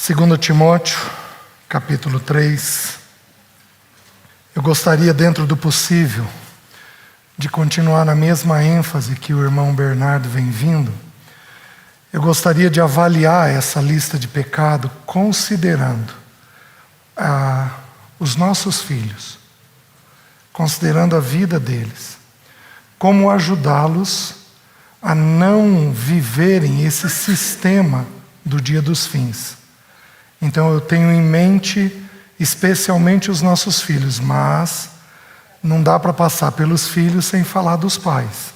2 Timóteo, capítulo 3. Eu gostaria, dentro do possível, de continuar na mesma ênfase que o irmão Bernardo vem vindo. Eu gostaria de avaliar essa lista de pecado considerando os nossos filhos, considerando a vida deles, como ajudá-los a não viverem esse sistema do dia dos fins. Então eu tenho em mente especialmente os nossos filhos, mas não dá para passar pelos filhos sem falar dos pais.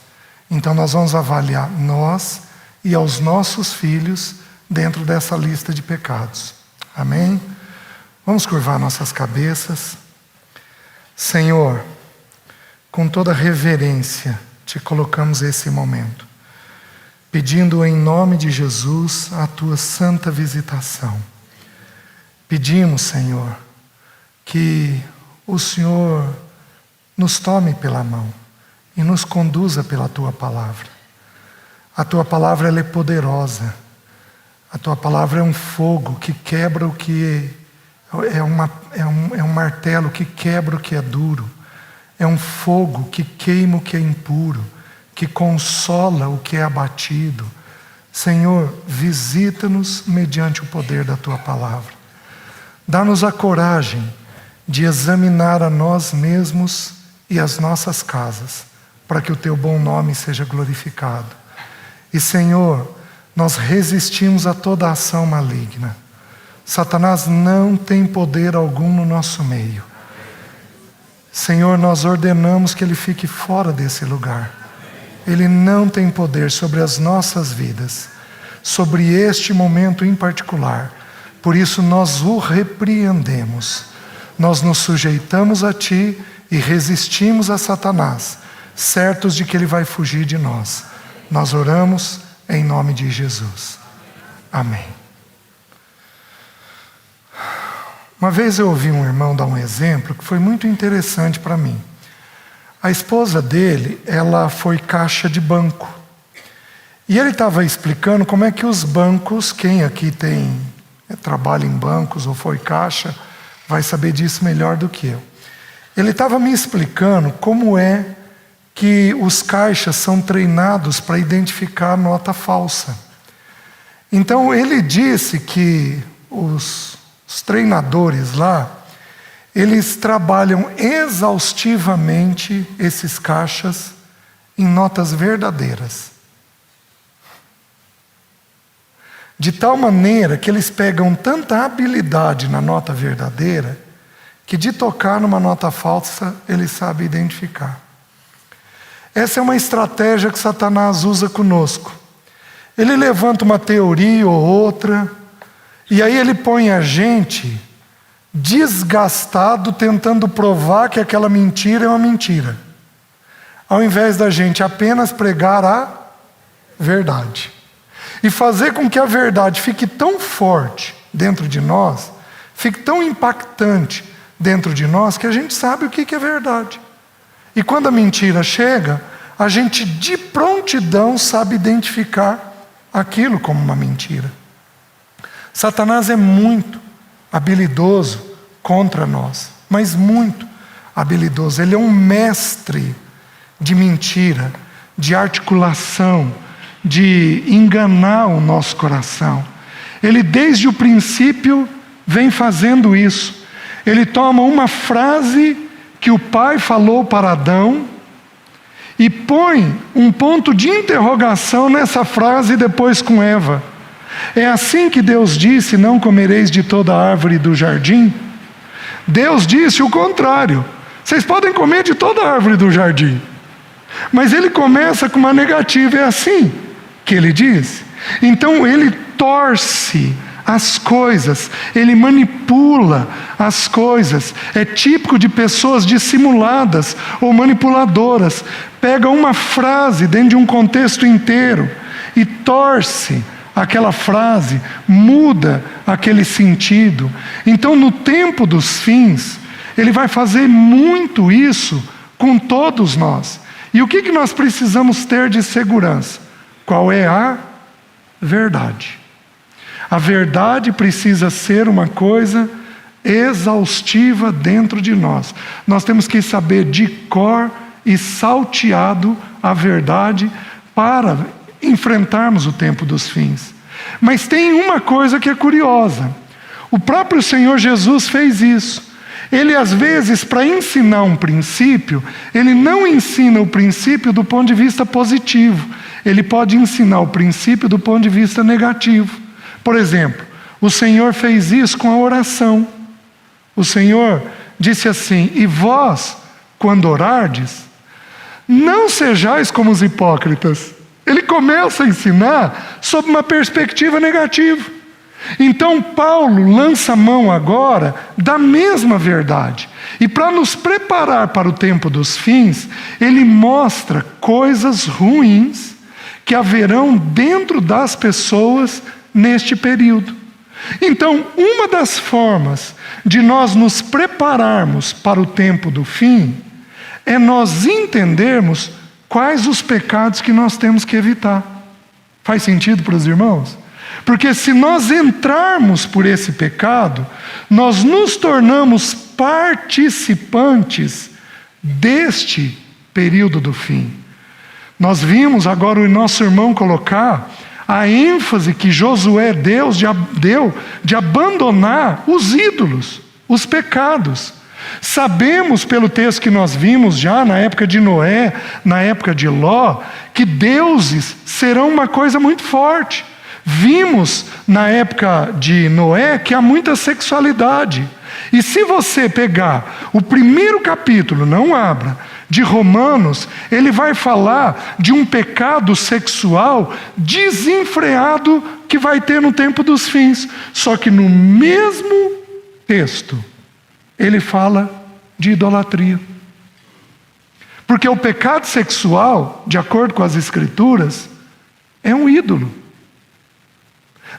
Então nós vamos avaliar nós e aos nossos filhos dentro dessa lista de pecados. Amém? Vamos curvar nossas cabeças. Senhor, com toda reverência te colocamos esse momento, pedindo em nome de Jesus a tua santa visitação. Pedimos, Senhor, que o Senhor nos tome pela mão e nos conduza pela tua palavra. A tua palavra ela é poderosa. A tua palavra é um fogo que quebra o que é um martelo que quebra o que é duro. É um fogo que queima o que é impuro, que consola o que é abatido. Senhor, visita-nos mediante o poder da tua palavra. Dá-nos a coragem de examinar a nós mesmos e as nossas casas, para que o teu bom nome seja glorificado. E, Senhor, nós resistimos a toda ação maligna. Satanás não tem poder algum no nosso meio. Senhor, nós ordenamos que ele fique fora desse lugar. Ele não tem poder sobre as nossas vidas, sobre este momento em particular. Por isso nós o repreendemos. Nós nos sujeitamos a Ti e resistimos a Satanás, certos de que ele vai fugir de nós. Nós oramos em nome de Jesus. Amém. Uma vez eu ouvi um irmão dar um exemplo que foi muito interessante para mim. A esposa dele, ela foi caixa de banco. E ele estava explicando como é que os bancos, quem aqui trabalha em bancos ou foi caixa, vai saber disso melhor do que eu. Ele estava me explicando como é que os caixas são treinados para identificar nota falsa. Então ele disse que os treinadores lá, eles trabalham exaustivamente esses caixas em notas verdadeiras. De tal maneira que eles pegam tanta habilidade na nota verdadeira, que de tocar numa nota falsa, eles sabem identificar. Essa é uma estratégia que Satanás usa conosco. Ele levanta uma teoria ou outra, e aí ele põe a gente desgastado tentando provar que aquela mentira é uma mentira, ao invés da gente apenas pregar a verdade. E fazer com que a verdade fique tão forte dentro de nós, fique tão impactante dentro de nós, que a gente sabe o que é verdade. E quando a mentira chega, a gente de prontidão sabe identificar aquilo como uma mentira. Satanás é muito habilidoso contra nós, mas muito habilidoso. Ele é um mestre de mentira, de articulação, de enganar o nosso coração. Ele desde o princípio vem fazendo isso. Ele toma uma frase que o pai falou para Adão e põe um ponto de interrogação nessa frase depois com Eva. É assim que Deus disse: não comereis de toda a árvore do jardim? Deus disse o contrário: vocês podem comer de toda a árvore do jardim. Mas ele começa com uma negativa. É assim que ele diz. Então ele torce as coisas, ele manipula as coisas. É típico de pessoas dissimuladas ou manipuladoras. Pega uma frase dentro de um contexto inteiro e torce aquela frase, muda aquele sentido. Então no tempo dos fins, ele vai fazer muito isso com todos nós. E o que nós precisamos ter de segurança? Qual é a verdade? A verdade precisa ser uma coisa exaustiva dentro de nós. Nós temos que saber de cor e salteado a verdade para enfrentarmos o tempo dos fins. Mas tem uma coisa que é curiosa. O próprio Senhor Jesus fez isso. Ele, às vezes, para ensinar um princípio, ele não ensina o princípio do ponto de vista positivo. Ele pode ensinar o princípio do ponto de vista negativo. Por exemplo, o Senhor fez isso com a oração. O Senhor disse assim: e vós, quando orardes, não sejais como os hipócritas. Ele começa a ensinar sob uma perspectiva negativa. Então Paulo lança mão agora da mesma verdade. E para nos preparar para o tempo dos fins, ele mostra coisas ruins que haverão dentro das pessoas neste período. Então, uma das formas de nós nos prepararmos para o tempo do fim é nós entendermos quais os pecados que nós temos que evitar. Faz sentido para os irmãos? Porque se nós entrarmos por esse pecado, nós nos tornamos participantes deste período do fim. Nós vimos agora o nosso irmão colocar a ênfase que Josué deu de abandonar os ídolos, os pecados. Sabemos pelo texto que nós vimos já na época de Noé, na época de Ló, que deuses serão uma coisa muito forte. Vimos na época de Noé que há muita sexualidade. E se você pegar o primeiro capítulo, não abra, de Romanos, ele vai falar de um pecado sexual desenfreado que vai ter no tempo dos fins. Só que no mesmo texto, ele fala de idolatria. Porque o pecado sexual, de acordo com as Escrituras, é um ídolo.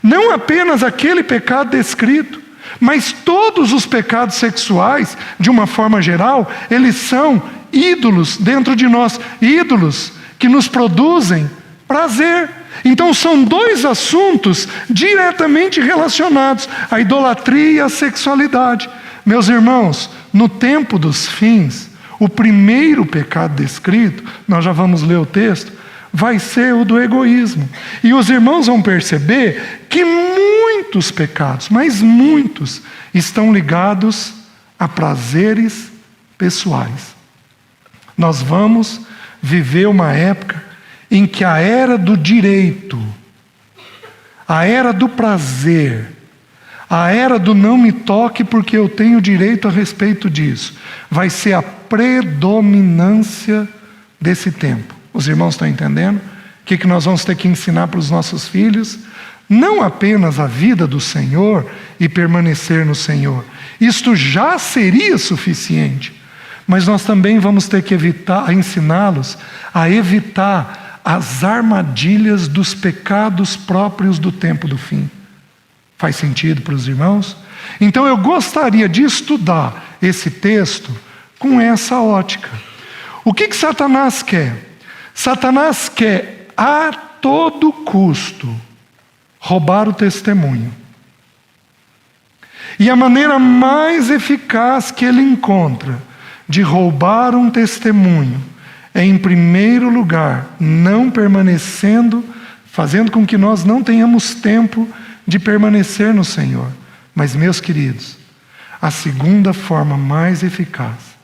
Não apenas aquele pecado descrito, mas todos os pecados sexuais, de uma forma geral, eles são ídolos dentro de nós, ídolos que nos produzem prazer. Então são dois assuntos diretamente relacionados, a idolatria e a sexualidade. Meus irmãos, no tempo dos fins, o primeiro pecado descrito, nós já vamos ler o texto, vai ser o do egoísmo. E os irmãos vão perceber que muitos pecados, mas muitos, estão ligados a prazeres pessoais. Nós vamos viver uma época em que a era do direito, a era do prazer, a era do não me toque porque eu tenho direito a respeito disso, vai ser a predominância desse tempo. Os irmãos estão entendendo? O que nós vamos ter que ensinar para os nossos filhos? Não apenas a vida do Senhor e permanecer no Senhor. Isto já seria suficiente. Mas nós também vamos ter que ensiná-los a evitar as armadilhas dos pecados próprios do tempo do fim. Faz sentido para os irmãos? Então eu gostaria de estudar esse texto com essa ótica. O que Satanás quer? Satanás quer a todo custo roubar o testemunho. E a maneira mais eficaz que ele encontra de roubar um testemunho é, em primeiro lugar, não permanecendo, fazendo com que nós não tenhamos tempo de permanecer no Senhor. Mas, meus queridos, a segunda forma mais eficaz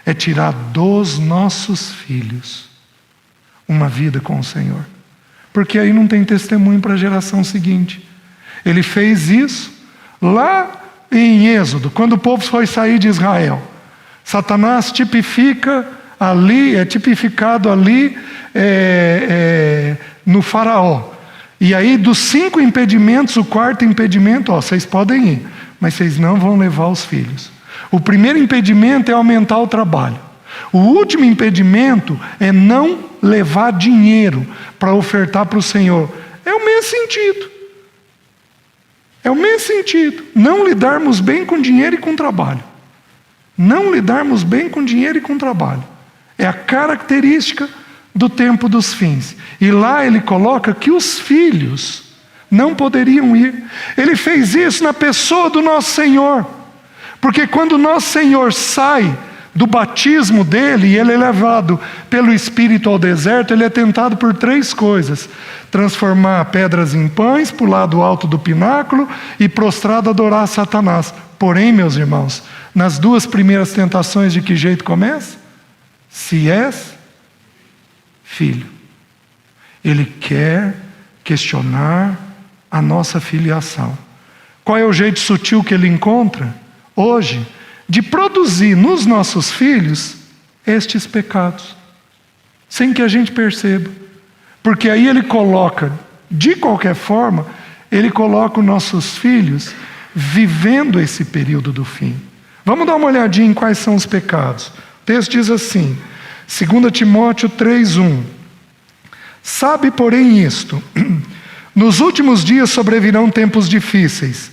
é tirar dos nossos filhos uma vida com o Senhor. Porque aí não tem testemunho para a geração seguinte. Ele fez isso lá em Êxodo, quando o povo foi sair de Israel. Satanás tipifica ali, é tipificado ali no faraó. E aí dos 5 impedimentos, o quarto impedimento, vocês podem ir, mas vocês não vão levar os filhos. O primeiro impedimento é aumentar o trabalho. O último impedimento é não levar dinheiro para ofertar para o Senhor. É o mesmo sentido. É o mesmo sentido. Não lidarmos bem com dinheiro e com trabalho. Não lidarmos bem com dinheiro e com trabalho. É a característica do tempo dos fins. E lá ele coloca que os filhos não poderiam ir. Ele fez isso na pessoa do nosso Senhor. Porque quando o nosso Senhor sai do batismo dele e ele é levado pelo Espírito ao deserto, ele é tentado por 3 coisas: transformar pedras em pães, pular do alto do pináculo e prostrado adorar Satanás. Porém, meus irmãos, nas 2 primeiras tentações, de que jeito começa? Se és filho. Ele quer questionar a nossa filiação. Qual é o jeito sutil que ele encontra hoje de produzir nos nossos filhos estes pecados, sem que a gente perceba? Porque aí ele coloca, de qualquer forma, ele coloca os nossos filhos vivendo esse período do fim. Vamos dar uma olhadinha em quais são os pecados. O texto diz assim, 2 Timóteo 3:1: sabe, porém, isto: nos últimos dias sobrevirão tempos difíceis,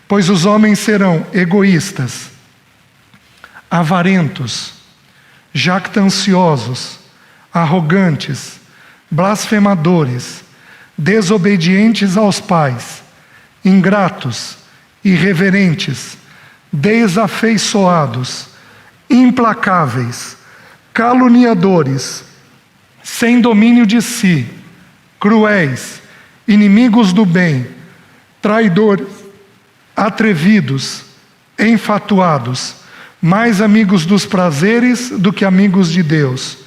pois os homens serão egoístas, avarentos, jactanciosos, arrogantes, blasfemadores, desobedientes aos pais, ingratos, irreverentes, desafeiçoados, implacáveis, caluniadores, sem domínio de si, cruéis, inimigos do bem, traidores, atrevidos, enfatuados, mais amigos dos prazeres do que amigos de Deus,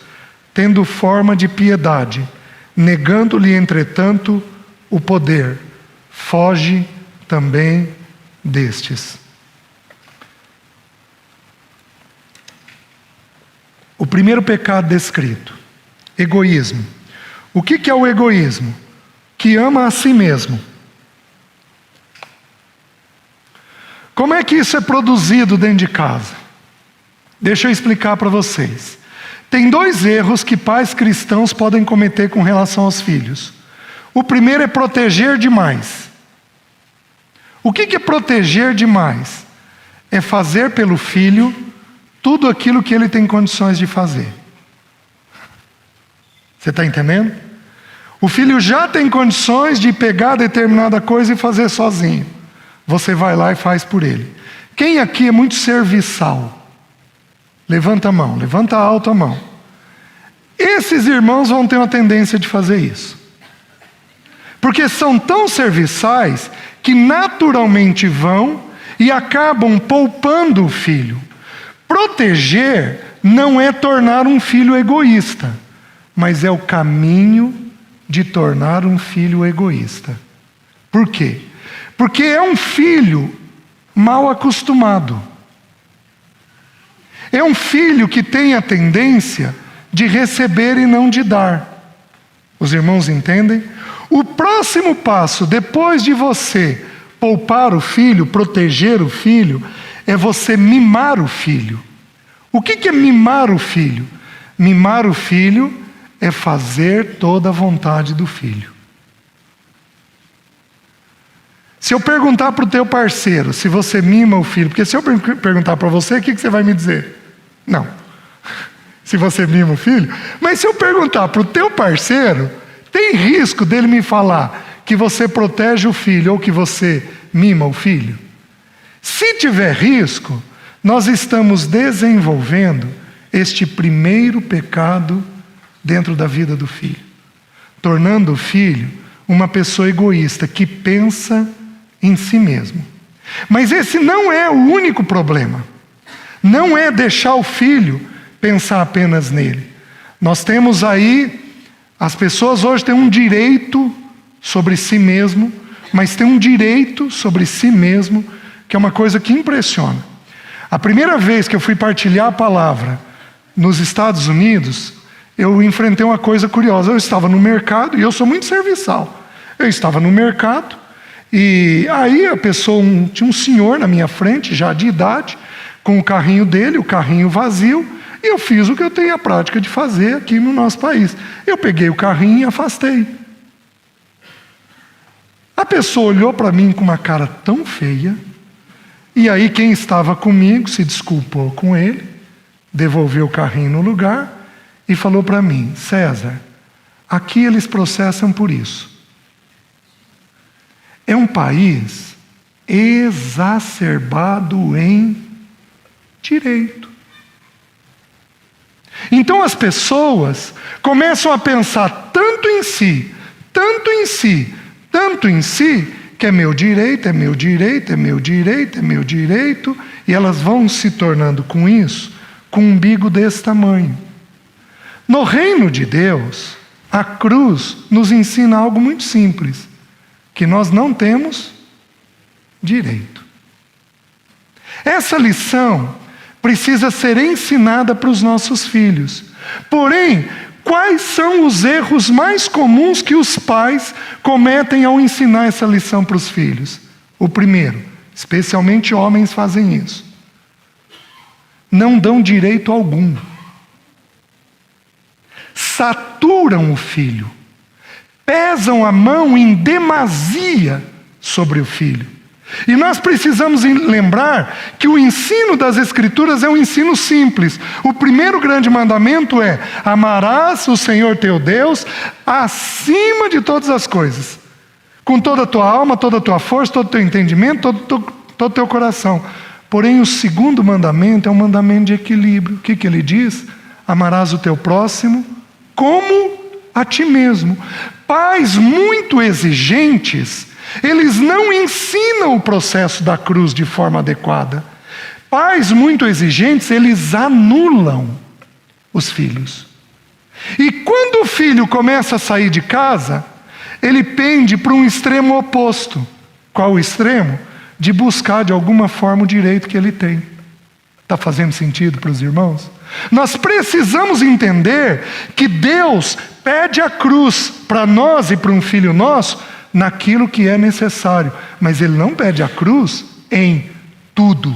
tendo forma de piedade, negando-lhe, entretanto, o poder. Foge também destes. O primeiro pecado descrito: egoísmo. O que é o egoísmo? Que ama a si mesmo. Como é que isso é produzido dentro de casa? Deixa eu explicar para vocês. Tem 2 erros que pais cristãos podem cometer com relação aos filhos. O primeiro é proteger demais. O que é proteger demais? É fazer pelo filho tudo aquilo que ele tem condições de fazer. Você está entendendo? O filho já tem condições de pegar determinada coisa e fazer sozinho. Você vai lá e faz por ele. Quem aqui é muito serviçal? Levanta a mão, levanta alto a mão. Esses irmãos vão ter uma tendência de fazer isso. Porque são tão serviçais que naturalmente vão e acabam poupando o filho. Proteger não é tornar um filho egoísta, mas é o caminho de tornar um filho egoísta. Por quê? Porque é um filho mal acostumado. É um filho que tem a tendência de receber e não de dar. Os irmãos entendem? O próximo passo, depois de você poupar o filho, proteger o filho, é você mimar o filho. O que é mimar o filho? Mimar o filho é fazer toda a vontade do filho. Se eu perguntar para o teu parceiro se você mima o filho, porque se eu perguntar para você, o que você vai me dizer? Não. Se você mima o filho. Mas se eu perguntar para o teu parceiro, tem risco dele me falar que você protege o filho ou que você mima o filho? Se tiver risco, nós estamos desenvolvendo este primeiro pecado dentro da vida do filho, tornando o filho uma pessoa egoísta que pensa em si mesmo. Mas esse não é o único problema. Não é deixar o filho pensar apenas nele. Nós temos aí, as pessoas hoje têm um direito sobre si mesmo, mas têm um direito sobre si mesmo que é uma coisa que impressiona. A primeira vez que eu fui partilhar a palavra nos Estados Unidos, eu enfrentei uma coisa curiosa. Eu estava no mercado, e eu sou muito serviçal. Eu estava no mercado, e aí a pessoa, tinha um senhor na minha frente, já de idade, com o carrinho dele, o carrinho vazio, e eu fiz o que eu tenho a prática de fazer aqui no nosso país. Eu peguei o carrinho e afastei. A pessoa olhou para mim com uma cara tão feia, e aí quem estava comigo se desculpou com ele, devolveu o carrinho no lugar e falou para mim: César, aqui eles processam por isso. é um país exacerbado em direito. Então as pessoas começam a pensar tanto em si, tanto em si, tanto em si, que é meu direito, é meu direito, é meu direito, é meu direito, e elas vão se tornando com isso, com um umbigo desse tamanho. No reino de Deus, a cruz nos ensina algo muito simples, que nós não temos direito. Essa lição precisa ser ensinada para os nossos filhos. Porém, quais são os erros mais comuns que os pais cometem ao ensinar essa lição para os filhos? O primeiro, especialmente homens fazem isso. Não dão direito algum. Saturam o filho. Pesam a mão em demasia sobre o filho. E nós precisamos lembrar que o ensino das Escrituras é um ensino simples. O primeiro grande mandamento é: amarás o Senhor teu Deus acima de todas as coisas, com toda a tua alma, toda a tua força, todo o teu entendimento, todo o teu coração. Porém, o segundo mandamento é um mandamento de equilíbrio. O que ele diz? Amarás o teu próximo como a ti mesmo. Pais muito exigentes, eles não ensinam o processo da cruz de forma adequada. Pais muito exigentes, eles anulam os filhos. E quando o filho começa a sair de casa, ele pende para um extremo oposto. Qual o extremo? De buscar de alguma forma o direito que ele tem. Está fazendo sentido para os irmãos? Nós precisamos entender que Deus pede a cruz para nós e para um filho nosso naquilo que é necessário, mas Ele não pede a cruz em tudo.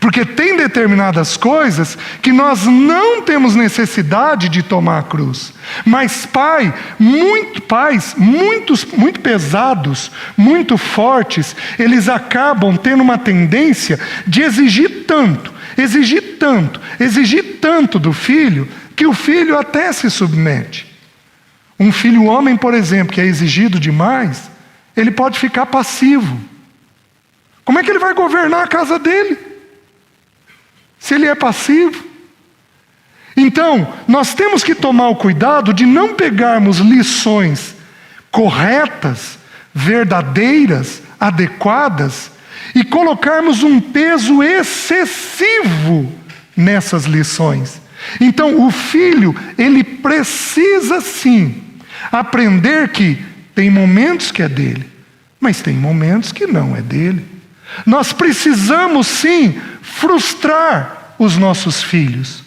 Porque tem determinadas coisas que nós não temos necessidade de tomar a cruz. Mas pais muito pesados, muito fortes, eles acabam tendo uma tendência de exigir tanto do filho, que o filho até se submete. Um filho homem, por exemplo, que é exigido demais, ele pode ficar passivo. Como é que ele vai governar a casa dele, se ele é passivo? Então, nós temos que tomar o cuidado de não pegarmos lições corretas, verdadeiras, adequadas, e colocarmos um peso excessivo nessas lições. Então, o filho, ele precisa sim aprender que tem momentos que é dele, mas tem momentos que não é dele. Nós precisamos sim frustrar os nossos filhos.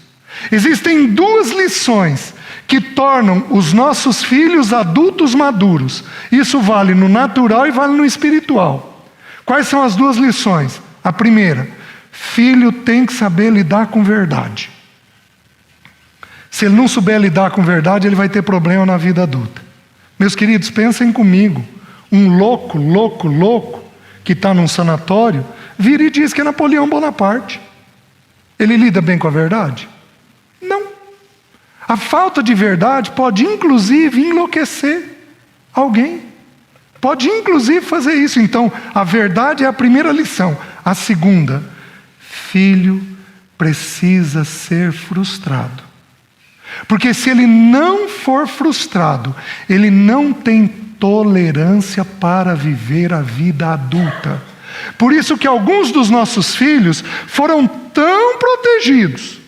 Existem duas lições que tornam os nossos filhos adultos maduros. Isso vale no natural e vale no espiritual. Quais são as duas lições? A primeira: filho tem que saber lidar com verdade. Se ele não souber lidar com verdade, ele vai ter problema na vida adulta. Meus queridos, pensem comigo. Um louco, que está num sanatório, vira e diz que é Napoleão Bonaparte. Ele lida bem com a verdade? Não. A falta de verdade pode, inclusive, enlouquecer alguém. Pode, inclusive, fazer isso. Então, a verdade é a primeira lição. A segunda: filho precisa ser frustrado. Porque se ele não for frustrado, ele não tem tolerância para viver a vida adulta. Por isso que alguns dos nossos filhos foram tão protegidos,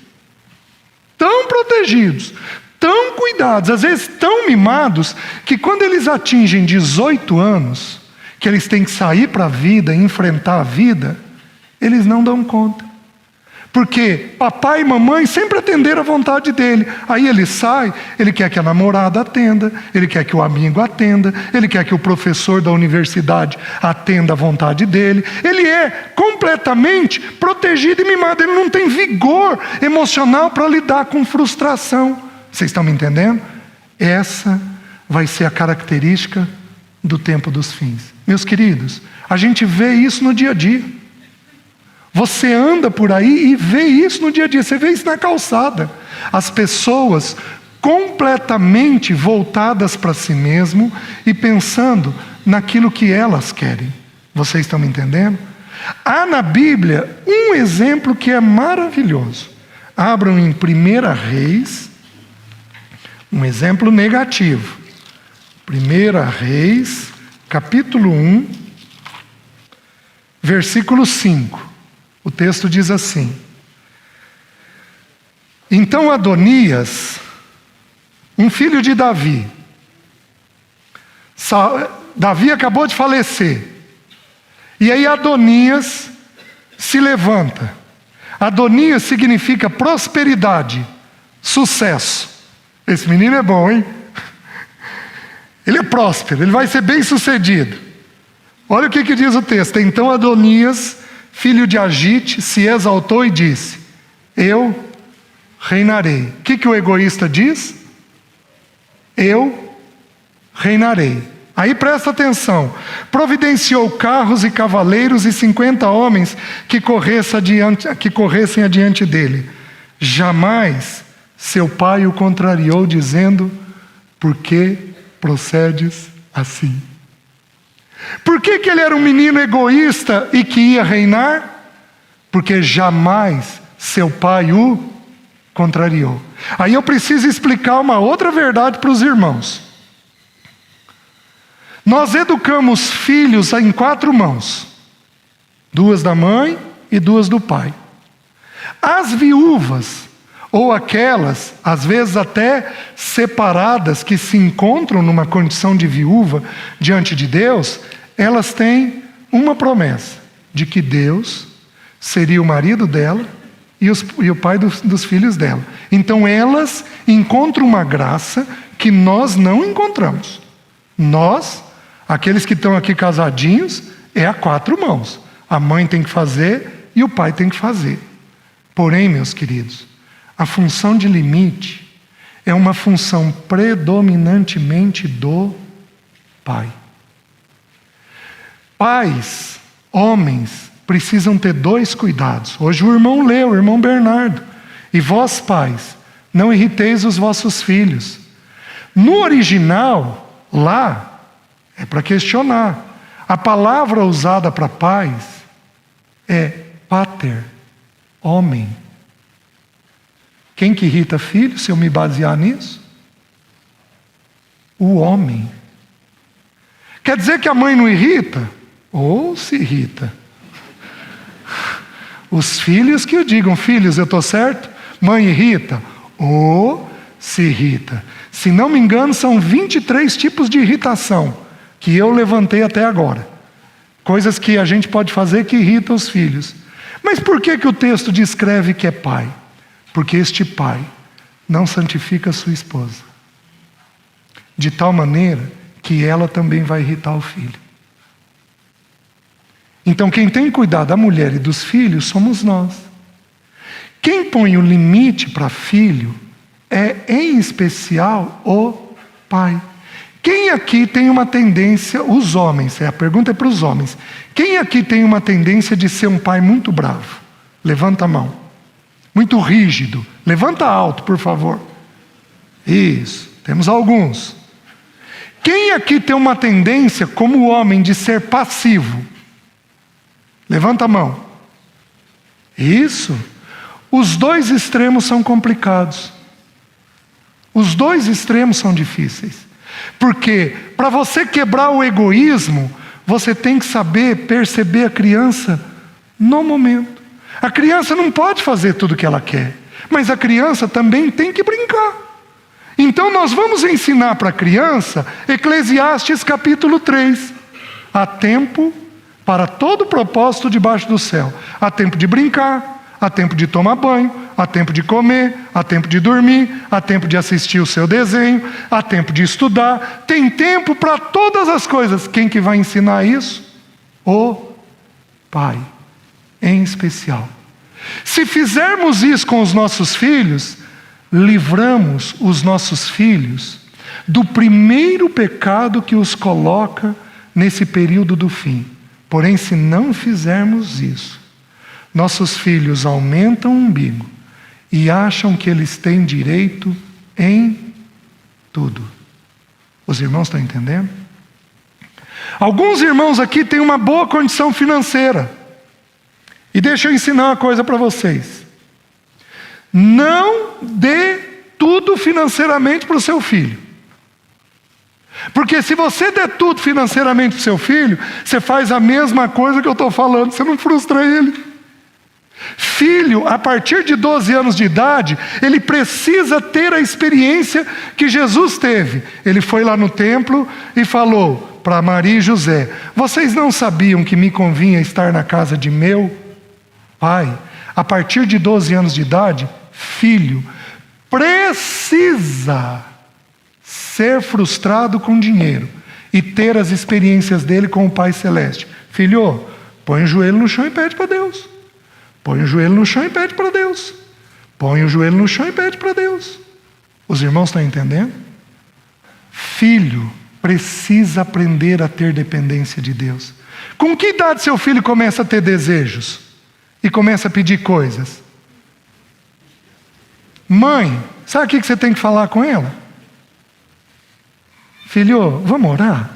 tão cuidados, às vezes tão mimados, que quando eles atingem 18 anos, que eles têm que sair para a vida, enfrentar a vida, eles não dão conta. Porque papai e mamãe sempre atenderam a vontade dele. Aí ele sai, ele quer que a namorada atenda, ele quer que o amigo atenda, ele quer que o professor da universidade atenda a vontade dele. Ele é completamente protegido e mimado. Ele não tem vigor emocional para lidar com frustração. Vocês estão me entendendo? Essa vai ser a característica do tempo dos fins. Meus queridos, a gente vê isso no dia a dia. Você anda por aí e vê isso no dia a dia. Você vê isso na calçada. As pessoas completamente voltadas para si mesmo e pensando naquilo que elas querem. Vocês estão me entendendo? Há na Bíblia um exemplo que é maravilhoso. Abram em 1 Reis, um exemplo negativo. 1 Reis, capítulo 1, versículo 5. O texto diz assim: Então Adonias, um filho de Davi, Davi acabou de falecer, e aí Adonias se levanta. Adonias significa prosperidade, sucesso. Esse menino é bom, hein? Ele é próspero, ele vai ser bem sucedido. Olha o que diz o texto. Então Adonias, filho de Agite, se exaltou e disse: Eu reinarei. O que o egoísta diz? Eu reinarei. Aí presta atenção. Providenciou carros e cavaleiros e 50 homens que corressem adiante dele. Jamais seu pai o contrariou, dizendo: Por que procedes assim? Por que ele era um menino egoísta e que ia reinar? Porque jamais seu pai o contrariou. Aí eu preciso explicar uma outra verdade para os irmãos. Nós educamos filhos em 4 mãos. 2 da mãe e 2 do pai. As viúvas, ou aquelas, às vezes até separadas, que se encontram numa condição de viúva diante de Deus, elas têm uma promessa, de que Deus seria o marido dela e o pai dos filhos dela. Então elas encontram uma graça que nós não encontramos. Nós, aqueles que estão aqui casadinhos, é a 4 mãos. A mãe tem que fazer e o pai tem que fazer. Porém, meus queridos, a função de limite é uma função predominantemente do pai. Pais, homens, precisam ter 2 cuidados. Hoje o irmão leu, o irmão Bernardo. E vós, pais, não irriteis os vossos filhos. No original, lá, é para questionar. A palavra usada para pais é pater, homem. Quem que irrita filho, se eu me basear nisso? O homem. Quer dizer que a mãe não irrita? Ou se irrita. Os filhos que o digam: filhos, eu estou certo? Mãe irrita? Ou se irrita. Se não me engano, são 23 tipos de irritação que eu levantei até agora. Coisas que a gente pode fazer que irritam os filhos. Mas por que o texto descreve que é pai? Porque este pai não santifica a sua esposa, de tal maneira que ela também vai irritar o filho. Então quem tem que cuidar da mulher e dos filhos somos nós. Quem põe o limite para filho é, em especial, o pai. Quem aqui tem uma tendência, os homens, a pergunta é para os homens, quem aqui tem uma tendência de ser um pai muito bravo? Levanta a mão. Muito rígido. Levanta alto, por favor. Isso, temos alguns. Quem aqui tem uma tendência, como homem, de ser passivo? Levanta a mão. Isso. Os 2 extremos são complicados. Os 2 extremos são difíceis. Porque para você quebrar o egoísmo, você tem que saber perceber a criança no momento. A criança não pode fazer tudo o que ela quer, mas a criança também tem que brincar. Então nós vamos ensinar para a criança Eclesiastes capítulo 3. Há tempo para todo propósito debaixo do céu. Há tempo de brincar, há tempo de tomar banho, há tempo de comer, há tempo de dormir, há tempo de assistir o seu desenho, há tempo de estudar. Tem tempo para todas as coisas. Quem que vai ensinar isso? O pai, em especial. Se fizermos isso com os nossos filhos, livramos os nossos filhos do primeiro pecado que os coloca nesse período do fim. Porém, se não fizermos isso, nossos filhos aumentam o umbigo e acham que eles têm direito em tudo. Os irmãos estão entendendo? Alguns irmãos aqui têm uma boa condição financeira. E deixa eu ensinar uma coisa para vocês. Não dê tudo financeiramente para o seu filho. Porque se você der tudo financeiramente para o seu filho, você faz a mesma coisa que eu estou falando, você não frustra ele. Filho, a partir de 12 anos de idade, ele precisa ter a experiência que Jesus teve. Ele foi lá no templo e falou para Maria e José: vocês não sabiam que me convinha estar na casa de meu pai? A partir de 12 anos de idade, filho precisa ser frustrado com dinheiro e ter as experiências dele com o Pai Celeste. Filho, põe o joelho no chão e pede para Deus. Põe o joelho no chão e pede para Deus. Põe o joelho no chão e pede para Deus. Os irmãos estão entendendo? Filho precisa aprender a ter dependência de Deus. Com que idade seu filho começa a ter desejos? E começa a pedir coisas? Mãe, sabe o que você tem que falar com ela? Filho, vamos orar?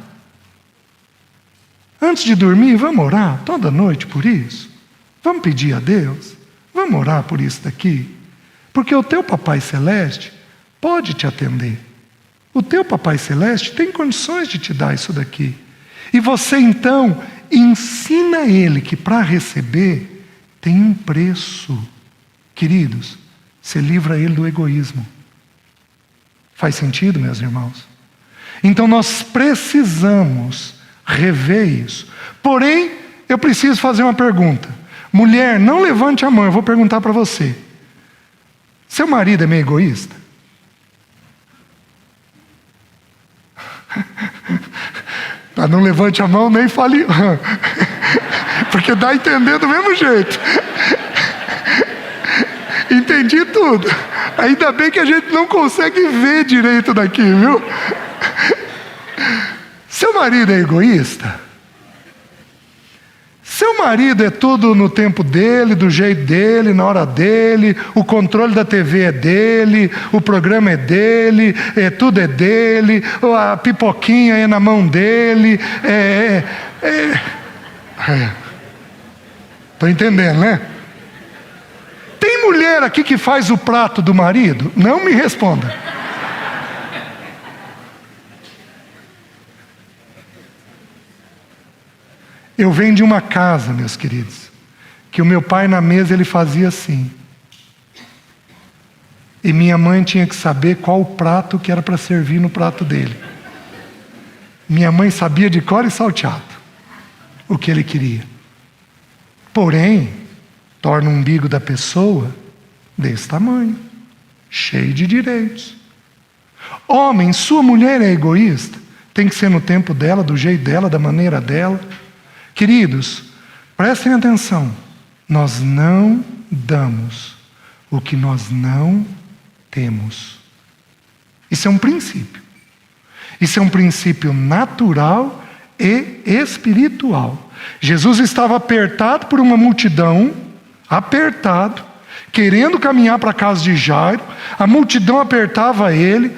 Antes de dormir, vamos orar toda noite por isso? Vamos pedir a Deus? Vamos orar por isso daqui? Porque o teu Papai Celeste pode te atender. O teu Papai Celeste tem condições de te dar isso daqui. E você então ensina ele que para receber tem um preço. Queridos, você livra ele do egoísmo. Faz sentido, meus irmãos? Então nós precisamos rever isso. Porém, eu preciso fazer uma pergunta. Mulher, não levante a mão, eu vou perguntar para você. Seu marido é meio egoísta? Não levante a mão, nem fale. Porque dá a entender do mesmo jeito. Entendi tudo. Ainda bem que a gente não consegue ver direito daqui, viu? Seu marido é egoísta? Seu marido é tudo no tempo dele, do jeito dele, na hora dele, o controle da TV é dele, o programa é dele, tudo é dele, a pipoquinha é na mão dele. Estou entendendo, né? Tem mulher aqui que faz o prato do marido? Não me responda. Eu venho de uma casa, meus queridos, que o meu pai na mesa ele fazia assim. E minha mãe tinha que saber qual o prato que era para servir no prato dele. Minha mãe sabia de cor e salteado o que ele queria. Porém, torna o umbigo da pessoa desse tamanho, cheio de direitos. Homem, sua mulher é egoísta? Tem que ser no tempo dela, do jeito dela, da maneira dela. Queridos, prestem atenção. Nós não damos o que nós não temos. Isso é um princípio. Isso é um princípio natural e espiritual. Jesus estava apertado por uma multidão, apertado, querendo caminhar para a casa de Jairo. A multidão apertava ele.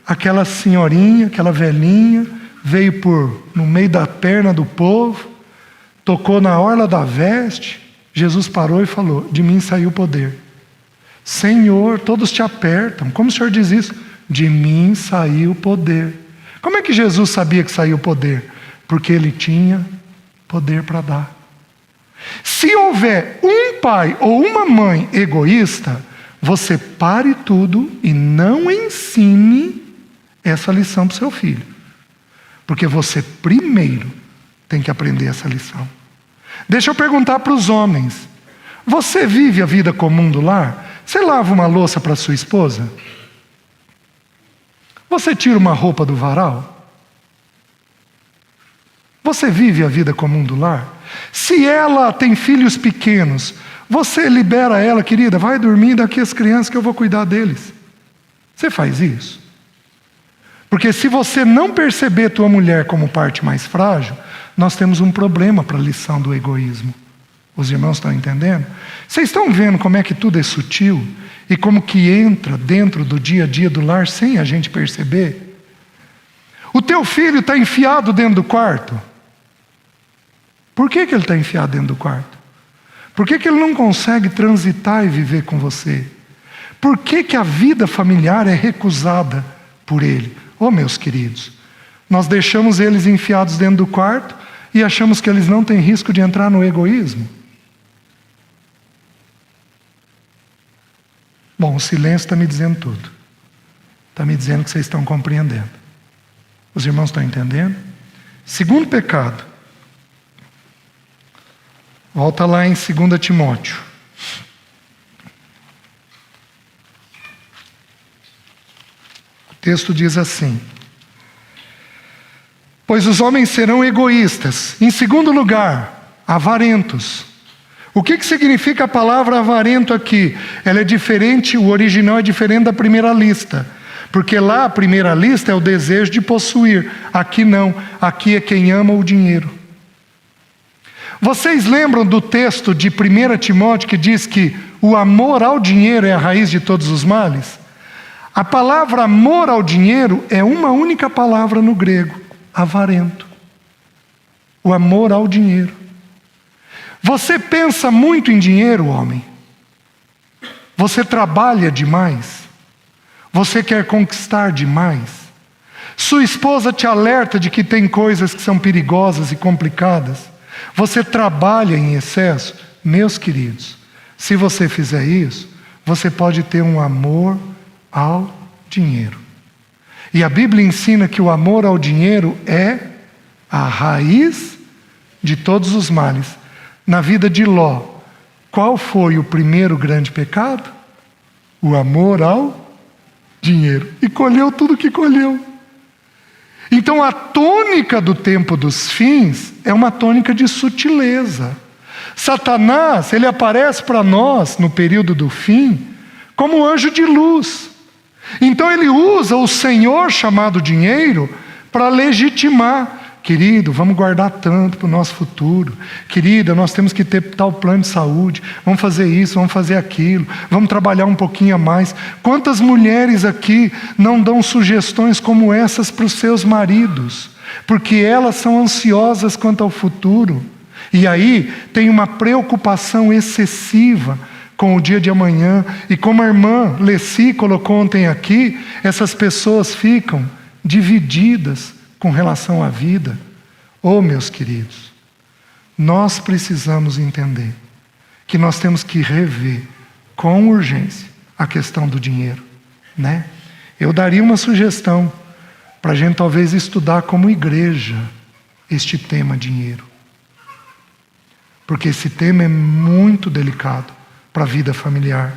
Aquela senhorinha, aquela velhinha, veio no meio da perna do povo, tocou na orla da veste. Jesus parou e falou: de mim saiu o poder. Senhor, todos te apertam. Como o Senhor diz isso? De mim saiu o poder. Como é que Jesus sabia que saiu o poder? Porque ele tinha poder para dar. Se houver um pai ou uma mãe egoísta, você pare tudo e não ensine essa lição para o seu filho. Porque você primeiro tem que aprender essa lição. Deixa eu perguntar para os homens. Você vive a vida comum do lar? Você lava uma louça para sua esposa? Você tira uma roupa do varal? Você vive a vida comum do lar? Se ela tem filhos pequenos, você libera ela: querida, vai dormir daqui as crianças que eu vou cuidar deles. Você faz isso? Porque se você não perceber tua mulher como parte mais frágil, nós temos um problema para a lição do egoísmo. Os irmãos estão entendendo? Vocês estão vendo como é que tudo é sutil? E como que entra dentro do dia a dia do lar sem a gente perceber? O teu filho está enfiado dentro do quarto. Por que ele está enfiado dentro do quarto? Por que ele não consegue transitar e viver com você? Por que a vida familiar é recusada por ele? Oh, meus queridos, nós deixamos eles enfiados dentro do quarto e achamos que eles não têm risco de entrar no egoísmo? Bom, o silêncio está me dizendo tudo. Está me dizendo que vocês estão compreendendo. Os irmãos estão entendendo? Segundo pecado. Volta lá em 2 Timóteo. O texto diz assim: pois os homens serão egoístas. Em segundo lugar, avarentos. O que significa a palavra avarento aqui? Ela é diferente, o original é diferente da primeira lista. Porque lá a primeira lista é o desejo de possuir. Aqui não, aqui é quem ama o dinheiro. Vocês lembram do texto de 1 Timóteo que diz que o amor ao dinheiro é a raiz de todos os males? A palavra amor ao dinheiro é uma única palavra no grego, avarento. O amor ao dinheiro. Você pensa muito em dinheiro, homem? Você trabalha demais? Você quer conquistar demais? Sua esposa te alerta de que tem coisas que são perigosas e complicadas? Você trabalha em excesso? Meus queridos, se você fizer isso, você pode ter um amor ao dinheiro. E a Bíblia ensina que o amor ao dinheiro é a raiz de todos os males. Na vida de Ló, qual foi o primeiro grande pecado? O amor ao dinheiro. E colheu tudo que colheu. Então a tônica do tempo dos fins é uma tônica de sutileza. Satanás, ele aparece para nós no período do fim como anjo de luz. Então ele usa o Senhor chamado dinheiro para legitimar. Querido, vamos guardar tanto para o nosso futuro. Querida, nós temos que ter tal plano de saúde. Vamos fazer isso, vamos fazer aquilo. Vamos trabalhar um pouquinho a mais. Quantas mulheres aqui não dão sugestões como essas para os seus maridos? Porque elas são ansiosas quanto ao futuro. E aí tem uma preocupação excessiva com o dia de amanhã. E como a irmã Leci colocou ontem aqui, essas pessoas ficam divididas com relação à vida. Oh, meus queridos, nós precisamos entender que nós temos que rever com urgência a questão do dinheiro, né? Eu daria uma sugestão para a gente talvez estudar como igreja este tema dinheiro, porque esse tema é muito delicado para a vida familiar.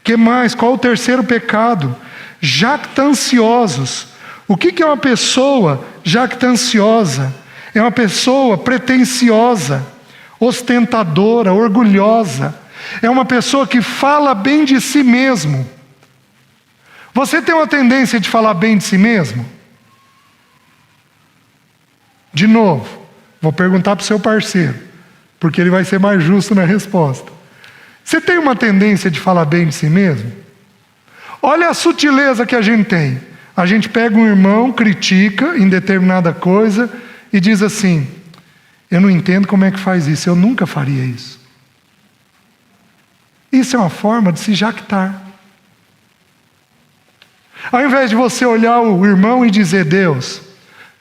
Que mais? Qual o terceiro pecado? Jactanciosos. O que é uma pessoa jactanciosa? É uma pessoa pretensiosa, ostentadora, orgulhosa. É uma pessoa que fala bem de si mesmo. Você tem uma tendência de falar bem de si mesmo? De novo, vou perguntar para o seu parceiro, porque ele vai ser mais justo na resposta. Você tem uma tendência de falar bem de si mesmo? Olha a sutileza que a gente tem. A gente pega um irmão, critica em determinada coisa e diz assim: eu não entendo como é que faz isso, eu nunca faria isso. Isso é uma forma de se jactar. Ao invés de você olhar o irmão e dizer: Deus,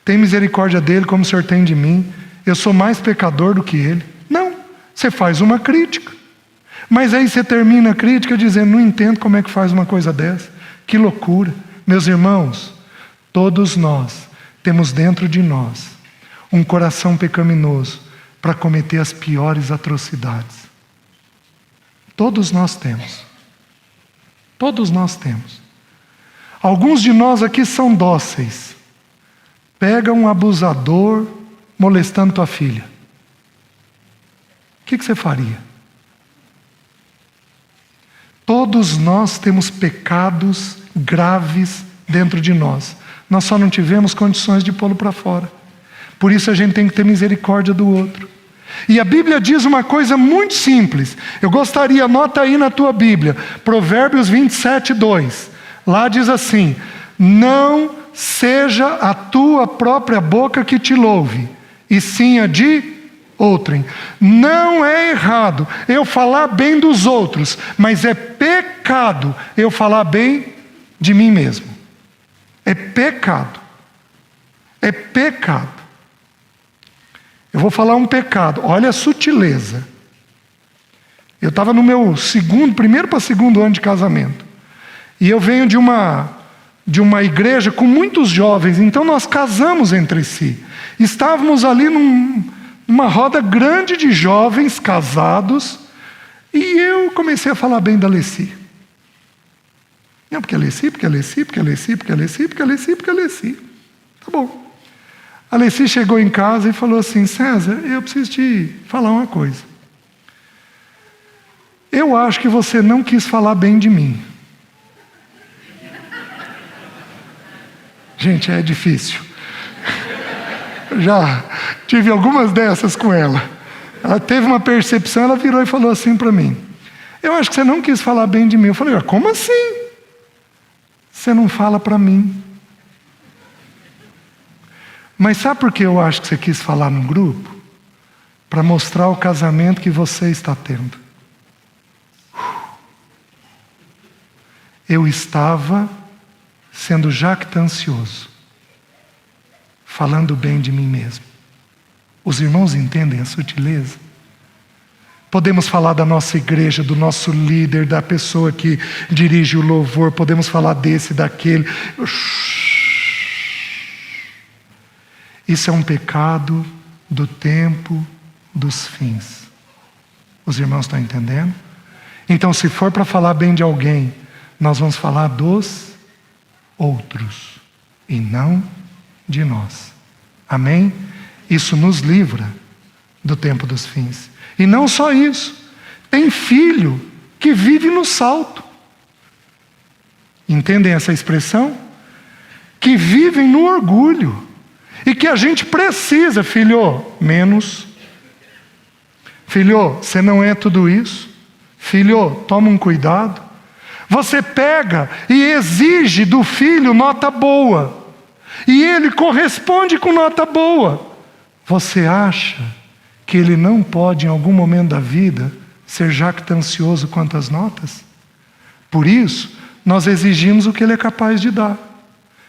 tem misericórdia dele como o Senhor tem de mim, eu sou mais pecador do que ele. Não, você faz uma crítica. Mas aí você termina a crítica dizendo: não entendo como é que faz uma coisa dessa. Que loucura. Meus irmãos, todos nós temos dentro de nós um coração pecaminoso para cometer as piores atrocidades. Todos nós temos. Todos nós temos. Alguns de nós aqui são dóceis. Pega um abusador molestando tua filha. O que você faria? Todos nós temos pecados graves dentro de nós. Nós só não tivemos condições de pô-lo para fora. Por isso a gente tem que ter misericórdia do outro. E a Bíblia diz uma coisa muito simples. Eu gostaria, anota aí na tua Bíblia, Provérbios 27:2. Lá diz assim: não seja a tua própria boca que te louve, e sim a de Outrem, não é errado eu falar bem dos outros, mas é pecado eu falar bem de mim mesmo. É pecado. É pecado. Eu vou falar um pecado. Olha a sutileza. Eu estava no meu primeiro para segundo ano de casamento. E eu venho de uma igreja com muitos jovens, então nós casamos entre si. Estávamos ali numa roda grande de jovens casados, e eu comecei a falar bem da Leci. Não, porque a Leci, porque a Leci, porque a Leci, porque a Leci, porque a Leci, porque a Leci. Tá bom. A Leci chegou em casa e falou assim: César, eu preciso te falar uma coisa. Eu acho que você não quis falar bem de mim. Gente, é difícil. Já tive algumas dessas com ela. Ela teve uma percepção, ela virou e falou assim para mim: eu acho que você não quis falar bem de mim. Eu falei: como assim? Você não fala para mim. Mas sabe por que eu acho que você quis falar no grupo? Para mostrar o casamento que você está tendo. Eu estava sendo jactancioso, falando bem de mim mesmo. Os irmãos entendem a sutileza? Podemos falar da nossa igreja, do nosso líder, da pessoa que dirige o louvor, podemos falar desse, daquele. Isso é um pecado do tempo dos fins. Os irmãos estão entendendo? Então, se for para falar bem de alguém, nós vamos falar dos outros e não de nós. Amém? Isso nos livra do tempo dos fins. E não só isso. Tem filho que vive no salto. Entendem essa expressão? Que vivem no orgulho. E que a gente precisa, filho, menos. Filho, você não é tudo isso. Filho, toma um cuidado. Você pega e exige do filho nota boa. E ele corresponde com nota boa. Você acha que ele não pode, em algum momento da vida, ser jactancioso quanto às notas? Por isso, nós exigimos o que ele é capaz de dar.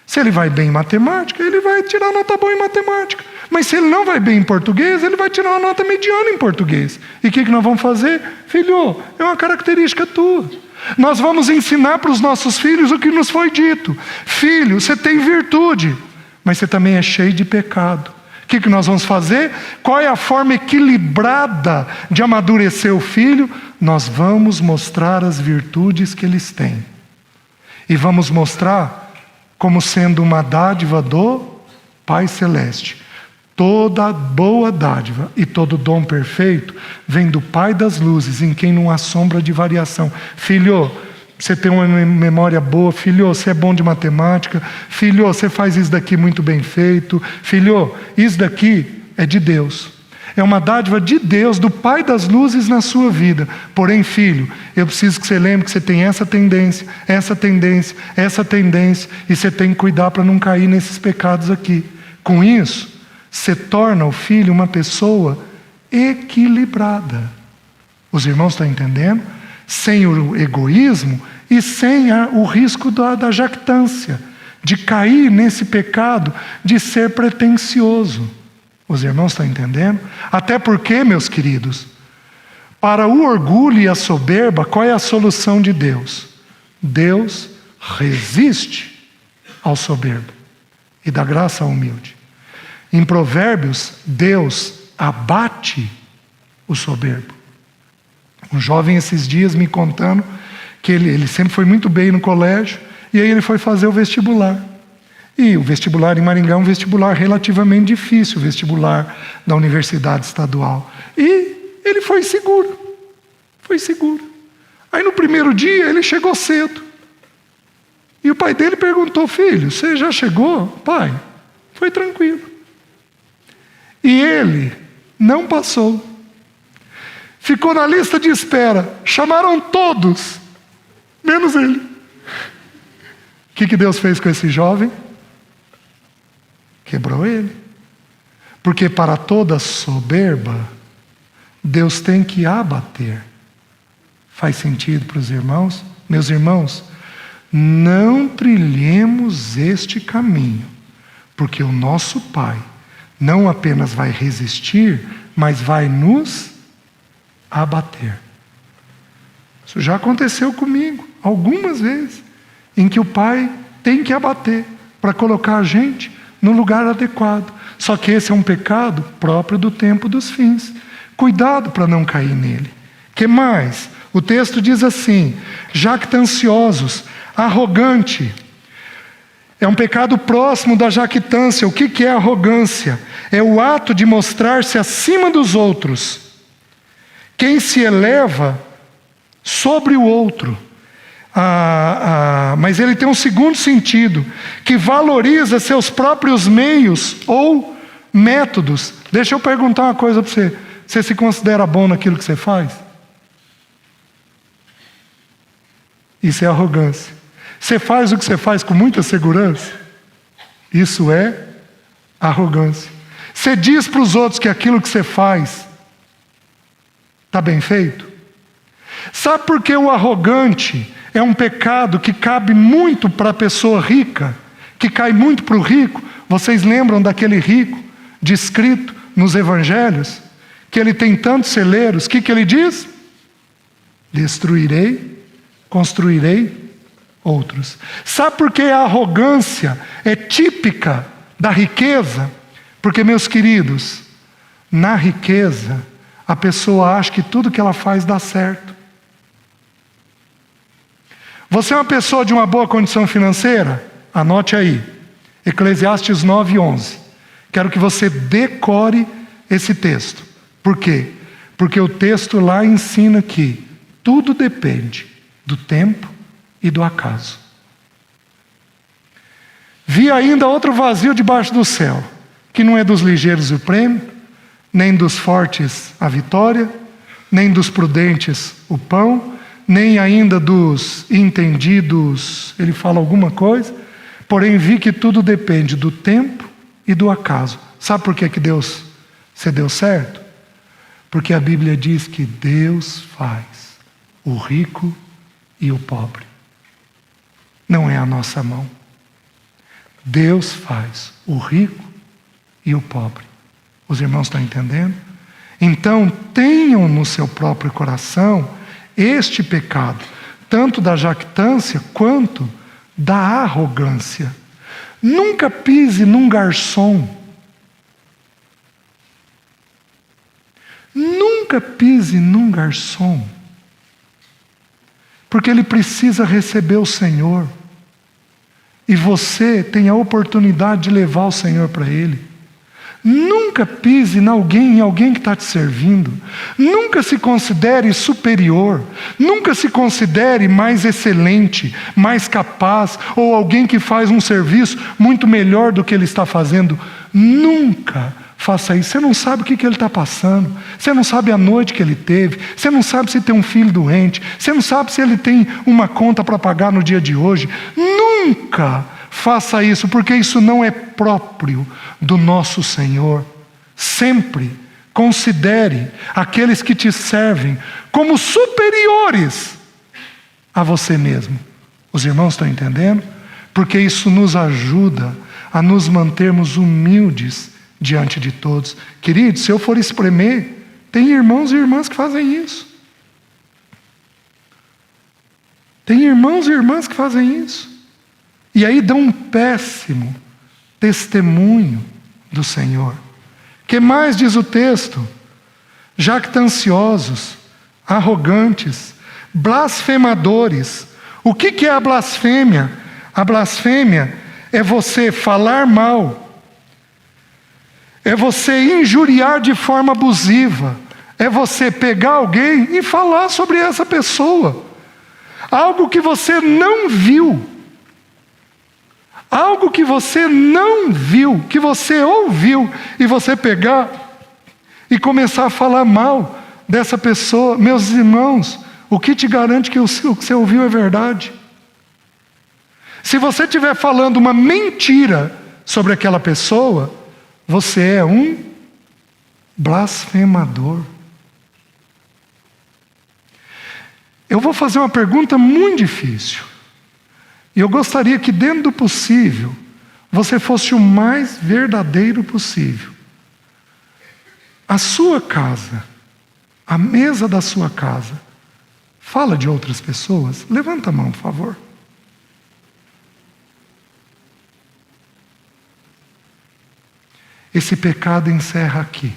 Se ele vai bem em matemática, ele vai tirar nota boa em matemática. Mas se ele não vai bem em português, ele vai tirar uma nota mediana em português. E o que nós vamos fazer? Filho, é uma característica tua. Nós vamos ensinar para os nossos filhos o que nos foi dito. Filho, você tem virtude, mas você também é cheio de pecado. O que nós vamos fazer? Qual é a forma equilibrada de amadurecer o filho? Nós vamos mostrar as virtudes que eles têm. E vamos mostrar como sendo uma dádiva do Pai Celeste. Toda boa dádiva e todo dom perfeito vem do Pai das luzes, em quem não há sombra de variação. Filho, você tem uma memória boa. Filho, você é bom de matemática. Filho, você faz isso daqui muito bem feito. Filho, isso daqui é de Deus. É uma dádiva de Deus, do Pai das luzes na sua vida. Porém, filho, eu preciso que você lembre que você tem essa tendência, essa tendência, essa tendência, e você tem que cuidar para não cair nesses pecados aqui. Com isso, você torna o filho uma pessoa equilibrada. Os irmãos estão entendendo? Sem o egoísmo e sem o risco da jactância, de cair nesse pecado de ser pretensioso. Os irmãos estão entendendo? Até porque, meus queridos, para o orgulho e a soberba, qual é a solução de Deus? Deus resiste ao soberbo e dá graça ao humilde. Em Provérbios, Deus abate o soberbo. Um jovem esses dias me contando que ele sempre foi muito bem no colégio, e aí ele foi fazer o vestibular. E o vestibular em Maringá é um vestibular relativamente difícil, o vestibular da Universidade Estadual. E ele foi seguro. Foi seguro. Aí no primeiro dia ele chegou cedo. E o pai dele perguntou: filho, você já chegou? Pai, foi tranquilo. E ele não passou. Ficou na lista de espera. Chamaram todos, menos ele. O que Deus fez com esse jovem? Quebrou ele. Porque para toda soberba Deus tem que abater. Faz sentido para os irmãos? Meus irmãos, não trilhemos este caminho, porque o nosso Pai não apenas vai resistir, mas vai nos abater. Isso já aconteceu comigo algumas vezes, em que o Pai tem que abater para colocar a gente no lugar adequado. Só que esse é um pecado próprio do tempo dos fins. Cuidado para não cair nele. Que mais? O texto diz assim: jactanciosos, arrogante. É um pecado próximo da jactância. O que é arrogância? É o ato de mostrar-se acima dos outros. Quem se eleva sobre o outro. Mas ele tem um segundo sentido, que valoriza seus próprios meios ou métodos. Deixa eu perguntar uma coisa para você. Você se considera bom naquilo que você faz? Isso é arrogância. Você faz o que você faz com muita segurança? Isso é arrogância. Você diz para os outros que aquilo que você faz está bem feito? Sabe por que o arrogante é um pecado que cabe muito para a pessoa rica, que cai muito para o rico? Vocês lembram daquele rico descrito nos evangelhos? Que ele tem tantos celeiros, o que ele diz? Destruirei, construirei outros. Sabe por que a arrogância é típica da riqueza? Porque, meus queridos, na riqueza, a pessoa acha que tudo que ela faz dá certo. Você é uma pessoa de uma boa condição financeira? Anote aí, Eclesiastes 9:11. Quero que você decore esse texto. Por quê? Porque o texto lá ensina que tudo depende do tempo e do acaso. Vi ainda outro vazio debaixo do céu, que não é dos ligeiros o prêmio, nem dos fortes a vitória, nem dos prudentes o pão, nem ainda dos entendidos, ele fala alguma coisa, porém vi que tudo depende do tempo e do acaso. Sabe por que você deu certo? Porque a Bíblia diz que Deus faz o rico e o pobre. Não é a nossa mão. Deus faz o rico e o pobre. Os irmãos estão entendendo? Então, tenham no seu próprio coração este pecado, tanto da jactância quanto da arrogância. Nunca pise num garçom. Nunca pise num garçom, porque ele precisa receber o Senhor, e você tem a oportunidade de levar o Senhor para ele. Nunca pise em alguém que está te servindo. Nunca se considere superior. Nunca se considere mais excelente, mais capaz, ou alguém que faz um serviço muito melhor do que ele está fazendo. Nunca faça isso. Você não sabe o que ele está passando. Você não sabe a noite que ele teve. Você não sabe se tem um filho doente. Você não sabe se ele tem uma conta para pagar no dia de hoje. Nunca faça isso, porque isso não é próprio do nosso Senhor. Sempre considere aqueles que te servem como superiores a você mesmo. Os irmãos estão entendendo? Porque isso nos ajuda a nos mantermos humildes diante de todos. Queridos, se eu for espremer, tem irmãos e irmãs que fazem isso. Tem irmãos e irmãs que fazem isso. E aí dão um péssimo testemunho do Senhor. Que mais diz o texto? Jactanciosos, arrogantes, blasfemadores. O que é a blasfêmia? A blasfêmia é você falar mal, é você injuriar de forma abusiva, é você pegar alguém e falar sobre essa pessoa, algo que você não viu, algo que você não viu, que você ouviu, e você pegar e começar a falar mal dessa pessoa. Meus irmãos, o que te garante que o que você ouviu é verdade? Se você estiver falando uma mentira sobre aquela pessoa, você é um blasfemador. Eu vou fazer uma pergunta muito difícil. E eu gostaria que, dentro do possível, você fosse o mais verdadeiro possível. A sua casa, a mesa da sua casa, fala de outras pessoas? Levanta a mão, por favor. Esse pecado encerra aqui.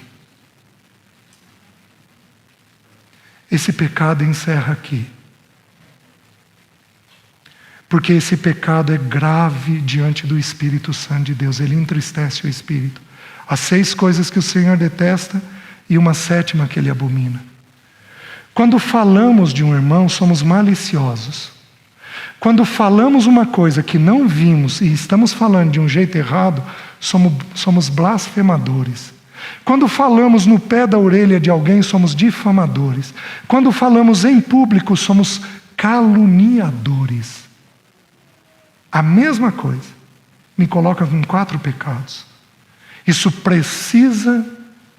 Esse pecado encerra aqui. Porque esse pecado é grave diante do Espírito Santo de Deus. Ele entristece o Espírito. Há 6 coisas que o Senhor detesta e uma 7ª que Ele abomina. Quando falamos de um irmão, somos maliciosos. Quando falamos uma coisa que não vimos e estamos falando de um jeito errado, somos blasfemadores. Quando falamos no pé da orelha de alguém, somos difamadores. Quando falamos em público, somos caluniadores. A mesma coisa me coloca com 4 pecados. Isso precisa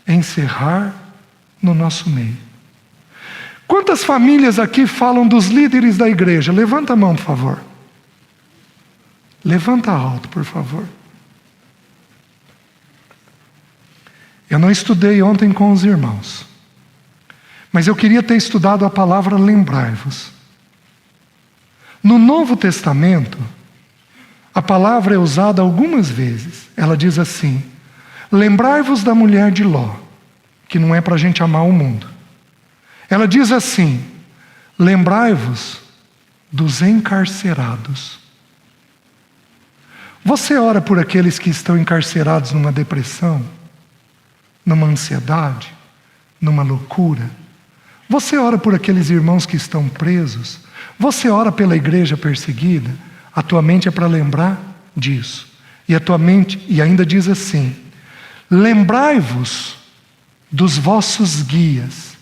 encerrar no nosso meio. Quantas famílias aqui falam dos líderes da igreja? Levanta a mão, por favor. Levanta alto, por favor. Eu não estudei ontem com os irmãos, mas eu queria ter estudado a palavra lembrai-vos. No Novo Testamento, a palavra é usada algumas vezes. Ela diz assim: lembrai-vos da mulher de Ló, que não é para a gente amar o mundo. Ela diz assim: lembrai-vos dos encarcerados. Você ora por aqueles que estão encarcerados numa depressão, numa ansiedade, numa loucura? Você ora por aqueles irmãos que estão presos? Você ora pela igreja perseguida? A tua mente é para lembrar disso. E a tua mente, e ainda diz assim: lembrai-vos dos vossos guias.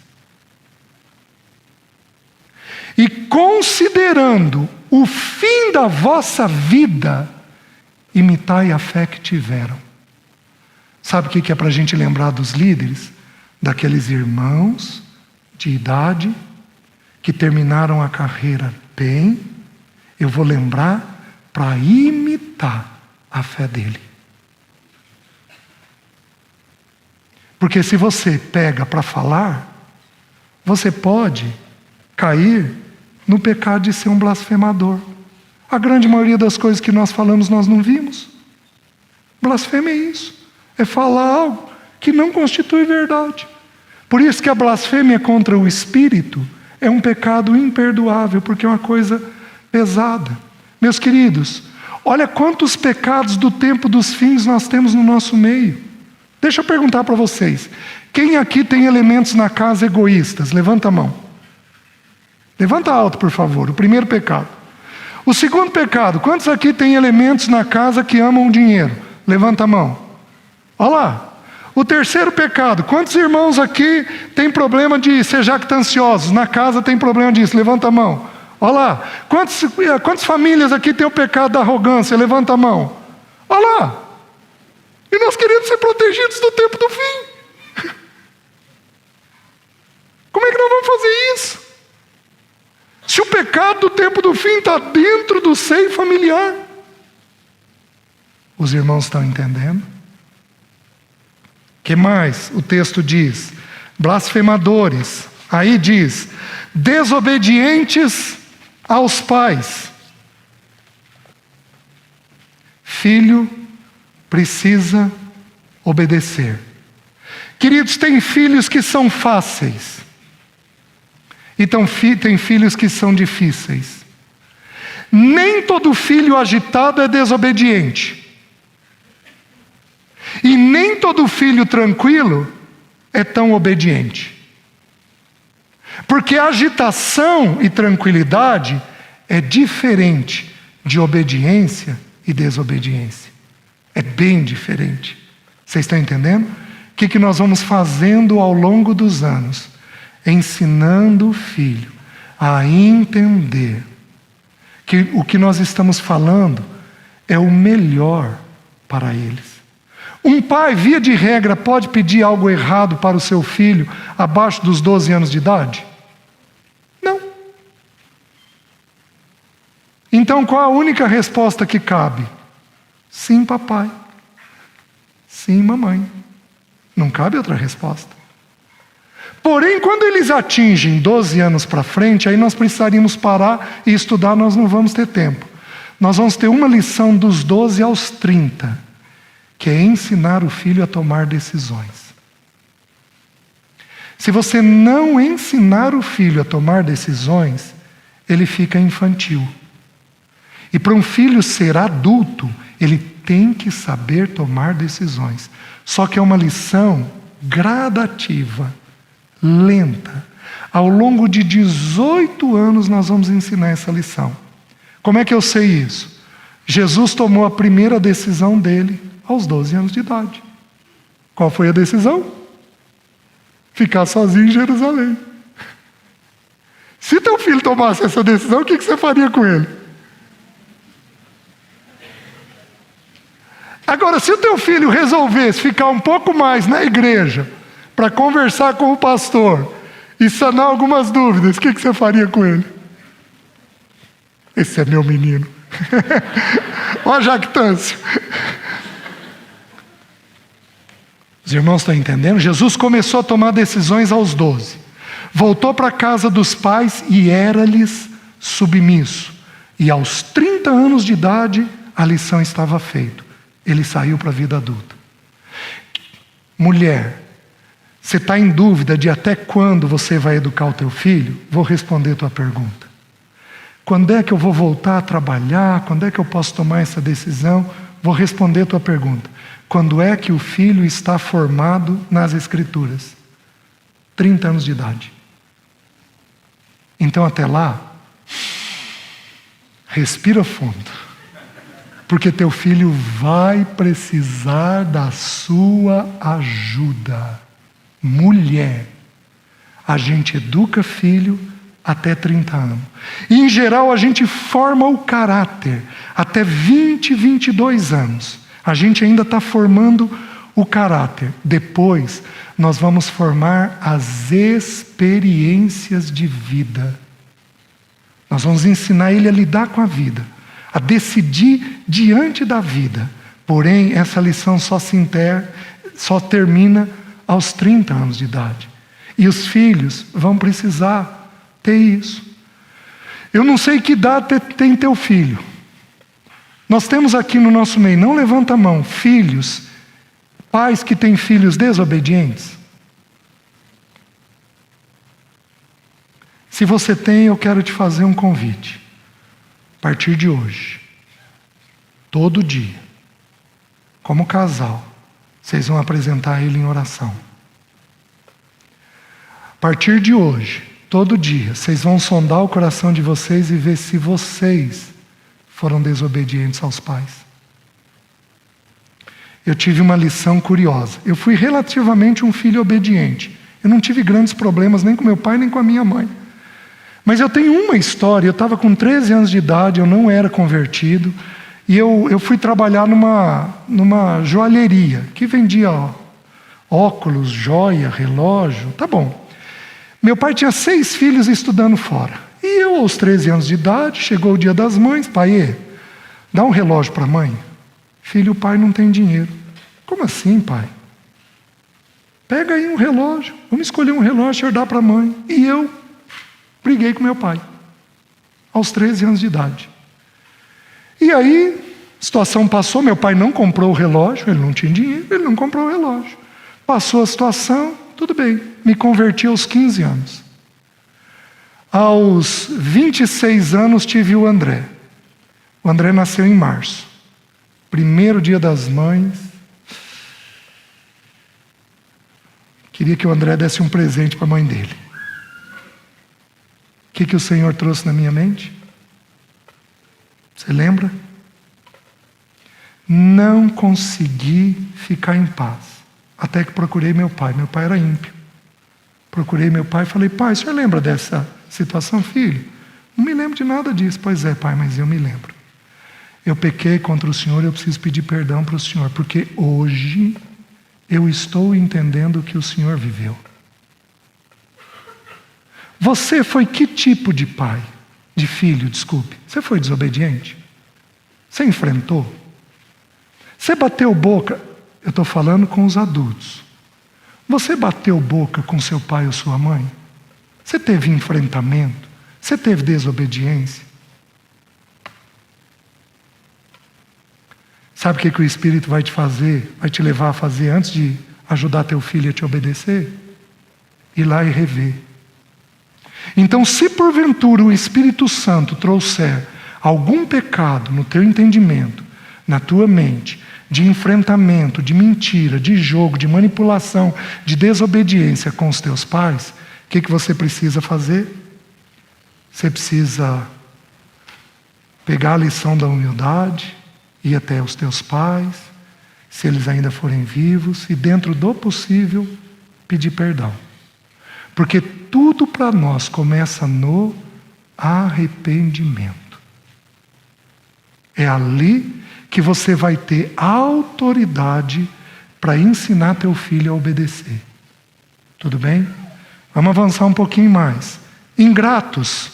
E considerando o fim da vossa vida, imitai a fé que tiveram. Sabe o que é para a gente lembrar dos líderes? Daqueles irmãos de idade que terminaram a carreira bem. Eu vou lembrar para imitar a fé dele. Porque se você pega para falar, você pode cair no pecado de ser um blasfemador. A grande maioria das coisas que nós falamos, nós não vimos. Blasfêmia é isso. É falar algo que não constitui verdade. Por isso que a blasfêmia contra o Espírito é um pecado imperdoável, porque é uma coisa pesada. Meus queridos, olha quantos pecados do tempo dos fins nós temos no nosso meio. Deixa eu perguntar para vocês. Quem aqui tem elementos na casa egoístas? Levanta a mão. Levanta alto, por favor. O primeiro pecado. O segundo pecado. Quantos aqui tem elementos na casa que amam o dinheiro? Levanta a mão. Olha lá. O terceiro pecado. Quantos irmãos aqui têm problema de ser jactanciosos? Na casa tem problema disso. Levanta a mão. Olha lá. Quantas famílias aqui têm o pecado da arrogância? Levanta a mão. Olha lá. E nós queremos ser protegidos do tempo do fim. Como é que nós vamos fazer isso? Se o pecado do tempo do fim está dentro do seio familiar. Os irmãos estão entendendo? O que mais o texto diz? Blasfemadores. Aí diz: desobedientes aos pais. Filho precisa obedecer. Queridos, tem filhos que são fáceis. Então tem filhos que são difíceis. Nem todo filho agitado é desobediente. E nem todo filho tranquilo é tão obediente. Porque agitação e tranquilidade é diferente de obediência e desobediência. É bem diferente. Vocês estão entendendo? O que nós vamos fazendo ao longo dos anos? Ensinando o filho a entender que o que nós estamos falando é o melhor para eles. Um pai, via de regra, pode pedir algo errado para o seu filho abaixo dos 12 anos de idade? Não. Então qual a única resposta que cabe? Sim, papai. Sim, mamãe. Não cabe outra resposta. Porém, quando eles atingem 12 anos para frente, aí nós precisaríamos parar e estudar, nós não vamos ter tempo. Nós vamos ter uma lição dos 12 aos 30, que é ensinar o filho a tomar decisões. Se você não ensinar o filho a tomar decisões, ele fica infantil. E para um filho ser adulto, ele tem que saber tomar decisões. Só que é uma lição gradativa, lenta. Ao longo de 18 anos nós vamos ensinar essa lição. Como é que eu sei isso? Jesus tomou a primeira decisão dele aos 12 anos de idade. Qual foi a decisão? Ficar sozinho em Jerusalém. Se teu filho tomasse essa decisão, o que você faria com ele? Agora, se o teu filho resolvesse ficar um pouco mais na igreja para conversar com o pastor e sanar algumas dúvidas, o que você faria com ele? Esse é meu menino. Olha a jactância. Os irmãos estão entendendo? Jesus começou a tomar decisões aos 12. Voltou para a casa dos pais e era-lhes submisso. E aos 30 anos de idade, a lição estava feita. Ele saiu para a vida adulta. Mulher, você está em dúvida de até quando você vai educar o teu filho? Vou responder a tua pergunta. Quando é que eu vou voltar a trabalhar? Quando é que eu posso tomar essa decisão? Vou responder a tua pergunta. Quando é que o filho está formado nas Escrituras? 30 anos de idade. Então até lá, respira fundo. Porque teu filho vai precisar da sua ajuda. Mulher, a gente educa filho até 30 anos. E em geral a gente forma o caráter até 20, 22 anos. A gente ainda está formando o caráter. Depois nós vamos formar as experiências de vida. Nós vamos ensinar ele a lidar com a vida, a decidir diante da vida. Porém, essa lição só termina aos 30 anos de idade. E os filhos vão precisar ter isso. Eu não sei que idade tem teu filho. Nós temos aqui no nosso meio, não levanta a mão, filhos, pais que têm filhos desobedientes. Se você tem, eu quero te fazer um convite. A partir de hoje, todo dia, como casal, vocês vão apresentar ele em oração. A partir de hoje, todo dia, vocês vão sondar o coração de vocês e ver se vocês foram desobedientes aos pais. Eu tive uma lição curiosa. Eu fui relativamente um filho obediente. Eu não tive grandes problemas nem com meu pai, nem com a minha mãe. Mas eu tenho uma história. Eu estava com 13 anos de idade, eu não era convertido. E eu fui trabalhar numa joalheria, que vendia óculos, joia, relógio. Tá bom. Meu pai tinha 6 filhos estudando fora. E eu, aos 13 anos de idade, chegou o dia das mães. Pai, dá um relógio para a mãe. Filho, o pai não tem dinheiro. Como assim, pai? Pega aí um relógio. Vamos escolher um relógio e dar para a mãe. E eu briguei com meu pai. Aos 13 anos de idade. E aí, a situação passou. Meu pai não comprou o relógio. Ele não tinha dinheiro. Ele não comprou o relógio. Passou a situação. Tudo bem. Me converti aos 15 anos. Aos 26 anos tive o André. O André nasceu em março. Primeiro dia das mães. Queria que o André desse um presente para a mãe dele. O que o Senhor trouxe na minha mente? Você lembra? Não consegui ficar em paz. Até que procurei meu pai. Meu pai era ímpio. Procurei meu pai e falei: pai, o senhor lembra dessa situação, filho? Não me lembro de nada disso. Pois é, pai, mas eu me lembro. Eu pequei contra o Senhor e eu preciso pedir perdão para o Senhor, porque hoje eu estou entendendo o que o Senhor viveu. Você foi que tipo de pai? de filho, desculpe, você foi desobediente? Você enfrentou? Você bateu boca? Eu estou falando com os adultos. Você bateu boca com seu pai ou sua mãe? Você teve enfrentamento? Você teve desobediência? Sabe o que o Espírito vai te fazer? Vai te levar a fazer antes de ajudar teu filho a te obedecer? Ir lá e rever. Então, se porventura o Espírito Santo trouxer algum pecado no teu entendimento, na tua mente, de enfrentamento, de mentira, de jogo, de manipulação, de desobediência com os teus pais, o que você precisa fazer? Você precisa pegar a lição da humildade, ir até os teus pais, se eles ainda forem vivos, e dentro do possível, pedir perdão. Porque tudo para nós começa no arrependimento. É ali que você vai ter autoridade para ensinar teu filho a obedecer. Tudo bem? Vamos avançar um pouquinho mais. Ingratos.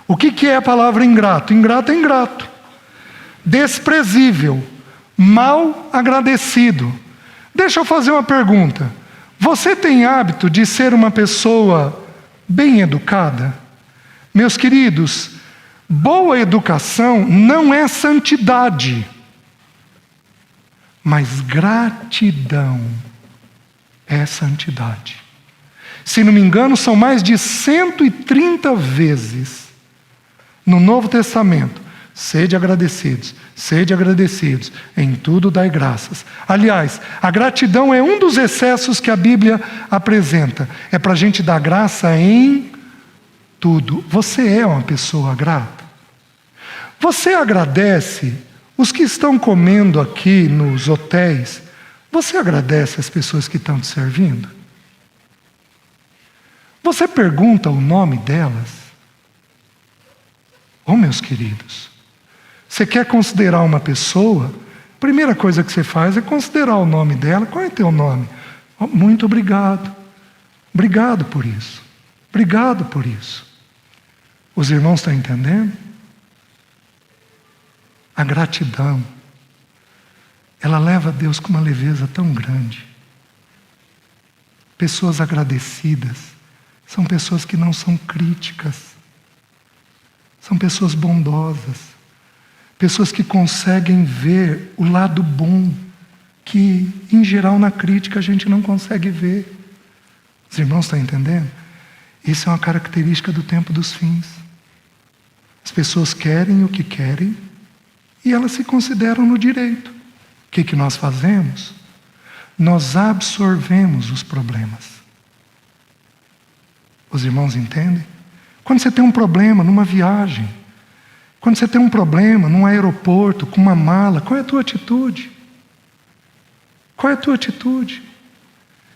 O que é a palavra ingrato? Ingrato é ingrato. Desprezível. Mal agradecido. Deixa eu fazer uma pergunta. Você tem hábito de ser uma pessoa bem educada? Meus queridos, boa educação não é santidade, mas gratidão é santidade. Se não me engano, são mais de 130 vezes no Novo Testamento. Sede agradecidos, em tudo dai graças. Aliás, a gratidão é um dos excessos que a Bíblia apresenta. É para a gente dar graça em tudo. Você é uma pessoa grata? Você agradece os que estão comendo aqui nos hotéis? Você agradece as pessoas que estão te servindo? Você pergunta o nome delas? Oh, meus queridos, você quer considerar uma pessoa? A primeira coisa que você faz é considerar o nome dela. Qual é teu nome? Oh, muito obrigado. Obrigado por isso. Obrigado por isso. Os irmãos estão entendendo? A gratidão, ela leva a Deus com uma leveza tão grande. Pessoas agradecidas são pessoas que não são críticas. São pessoas bondosas. Pessoas que conseguem ver o lado bom, que em geral na crítica a gente não consegue ver. Os irmãos estão entendendo? Isso é uma característica do tempo dos fins. As pessoas querem o que querem e elas se consideram no direito. O que nós fazemos? Nós absorvemos os problemas. Os irmãos entendem? Quando você tem um problema numa viagem, quando você tem um problema num aeroporto, com uma mala, qual é a tua atitude? Qual é a tua atitude?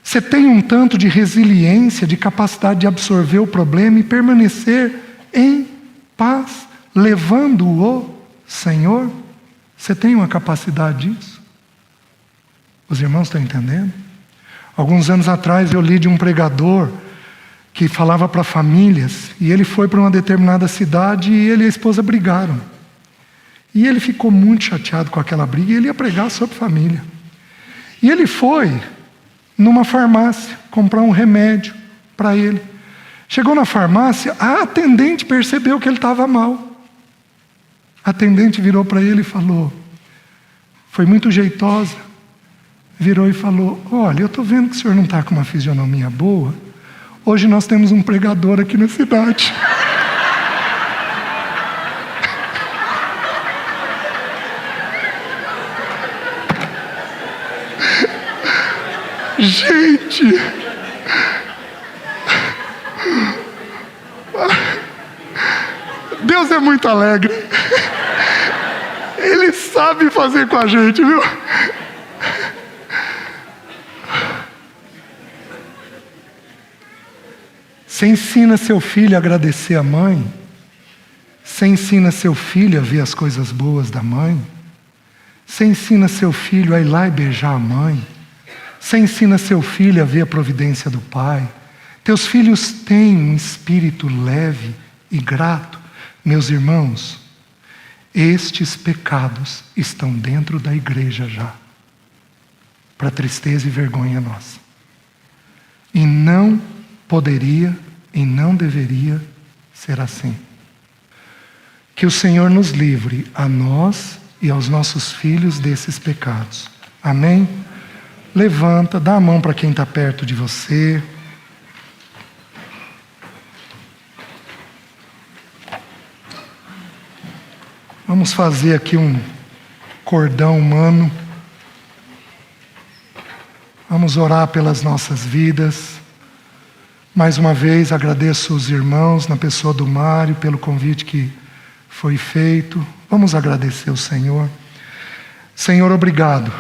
Você tem um tanto de resiliência, de capacidade de absorver o problema e permanecer em paz, levando o Senhor? Você tem uma capacidade disso? Os irmãos estão entendendo? Alguns anos atrás eu li de um pregador que falava para famílias, e ele foi para uma determinada cidade e ele e a esposa brigaram. E ele ficou muito chateado com aquela briga e ele ia pregar sobre família. E ele foi numa farmácia comprar um remédio para ele. Chegou na farmácia, a atendente percebeu que ele estava mal. A atendente virou para ele e falou, foi muito jeitosa, virou e falou, olha, eu estou vendo que o senhor não está com uma fisionomia boa. Hoje nós temos um pregador aqui na cidade. Gente, Deus é muito alegre. Ele sabe fazer com a gente, viu? Você ensina seu filho a agradecer a mãe? Você ensina seu filho a ver as coisas boas da mãe? Você ensina seu filho a ir lá e beijar a mãe? Você ensina seu filho a ver a providência do pai? Teus filhos têm um espírito leve e grato. Meus irmãos, estes pecados estão dentro da igreja já, para tristeza e vergonha nossa. E não poderia e não deveria ser assim. Que o Senhor nos livre, a nós e aos nossos filhos, desses pecados. Amém? Levanta, dá a mão para quem está perto de você. Vamos fazer aqui um cordão humano. Vamos orar pelas nossas vidas. Mais uma vez agradeço os irmãos, na pessoa do Mário, pelo convite que foi feito. Vamos agradecer ao Senhor. Senhor, obrigado,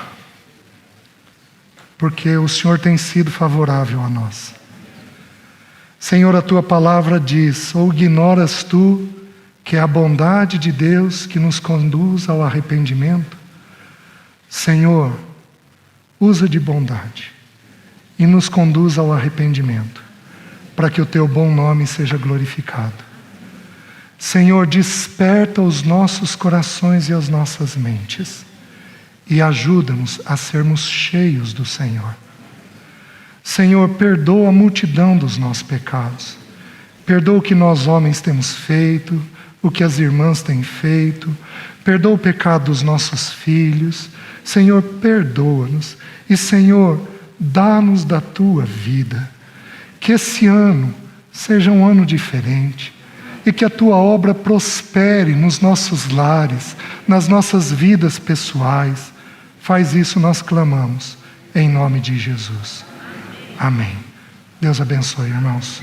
porque o Senhor tem sido favorável a nós. Senhor, a Tua palavra diz: ou ignoras Tu que é a bondade de Deus que nos conduz ao arrependimento? Senhor, usa de bondade e nos conduz ao arrependimento, para que o Teu bom nome seja glorificado. Senhor, desperta os nossos corações e as nossas mentes e ajuda-nos a sermos cheios do Senhor. Senhor, perdoa a multidão dos nossos pecados. Perdoa o que nós homens temos feito, o que as irmãs têm feito. Perdoa o pecado dos nossos filhos. Senhor, perdoa-nos. E, Senhor, dá-nos da Tua vida. Que esse ano seja um ano diferente. E que a Tua obra prospere nos nossos lares, nas nossas vidas pessoais. Faz isso, nós clamamos, em nome de Jesus. Amém. Deus abençoe, irmãos.